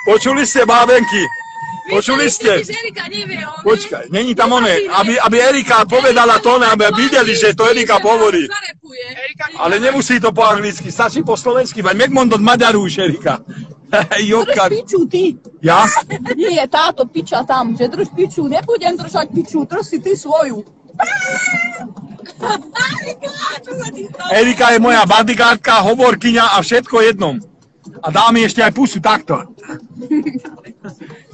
Počuli ste, bábenky? Počuli ste? Počkaj, není tam oné. Aby Erika povedala to, aby videli, že to Erika hovorí. Ale nemusí to po anglicky, stačí po slovensky. Veď Megmond od Maďarúš, Erika. Drž piču, ty. Ja? Nie, táto piča tam, že drž piču. Nebudem držať piču, drž si ty svoju. Erika je moja bodyguardka, hovorkyňa a všetko jednom. A dá mi ešte aj pusu takto.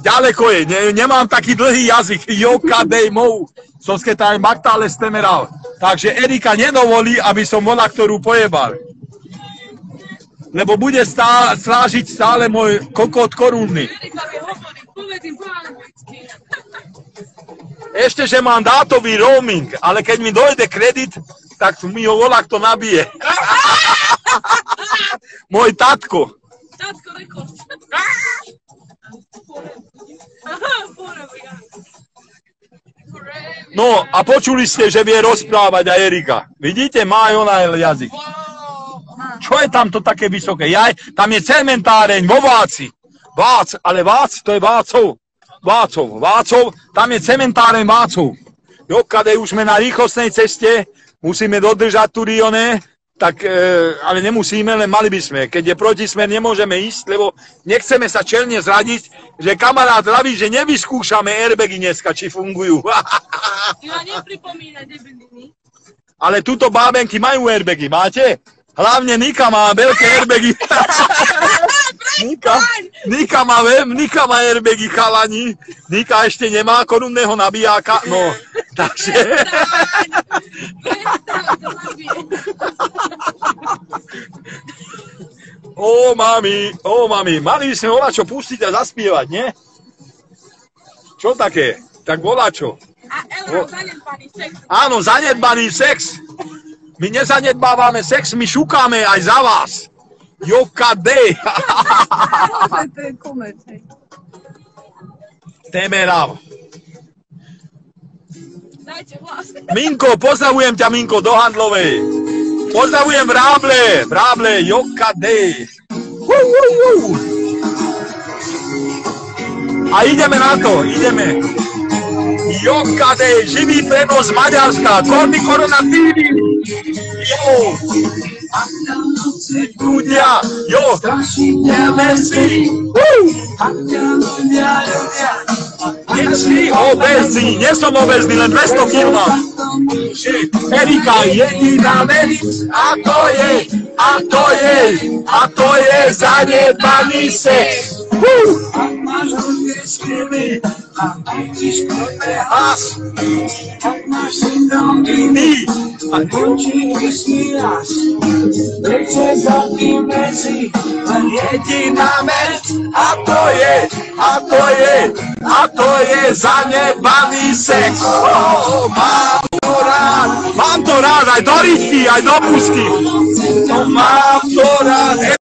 Ďaleko je, nemám taký dlhý jazyk. Joka dejmou, som sketaj maktále stemeral. Takže Erika nedovolí, aby som bola, ktorú pojebal. Lebo bude strážiť stále môj kokot korunný. Ešte, že mám dátový roaming, ale keď mi dojde kredit, tak mi ho volá, kto nabije. Môj tatko. Tatko rekord. No a počuli ste, že vie rozprávať aj Erika. Vidíte, má aj ona jazyk. Čo je tam to také vysoké? Tam je cementáreň vo Váci. Vác, ale Vác, to je Vácov, tam je cementáreň Vácov. Jo, kadej už sme na rýchlostnej ceste, musíme dodržať tu Rione, tak, ale nemusíme, len mali by sme. Keď je protismer, nemôžeme ísť, lebo nechceme sa čelne zradiť, že kamarát vraví, že nevyskúšame airbagy dneska, či fungujú. Ja nepripomína debiliny. Ale túto bábenky majú airbagy, máte? Hlavne Nika má veľké airbagy. Nika má airbagy, chalani. Nika ešte nemá korunného nabijáka, no, takže... Ó, mami, mali by sme volačo pustiť a zaspievať, nie? Čo také? Tak volačo. Áno, zanedbaný sex. My nezanedbávame sex, my šukáme aj za vás. Jokadej. Temerav. Minko, pozdravujem ťa, Minko, do Handlovej. Pozdravujem Vráble, jokadej. A ideme na to, ideme. Jokadej, živý prenos z Maďarska, Korona TV. Jo. Ľudia, jo. Nie som obezný, len 200 kg mám. Erika, jediná vec, a to je zanedbaný sex. Ak máš hodne skvělý a cítiš plné hlas, ak máš syndrom viny a končí ústní raz, nechce za tým veci, len jediná vec, a to je zanedbaný sex. Mám to rád, aj do rytky, aj do pusky. Mám to rád.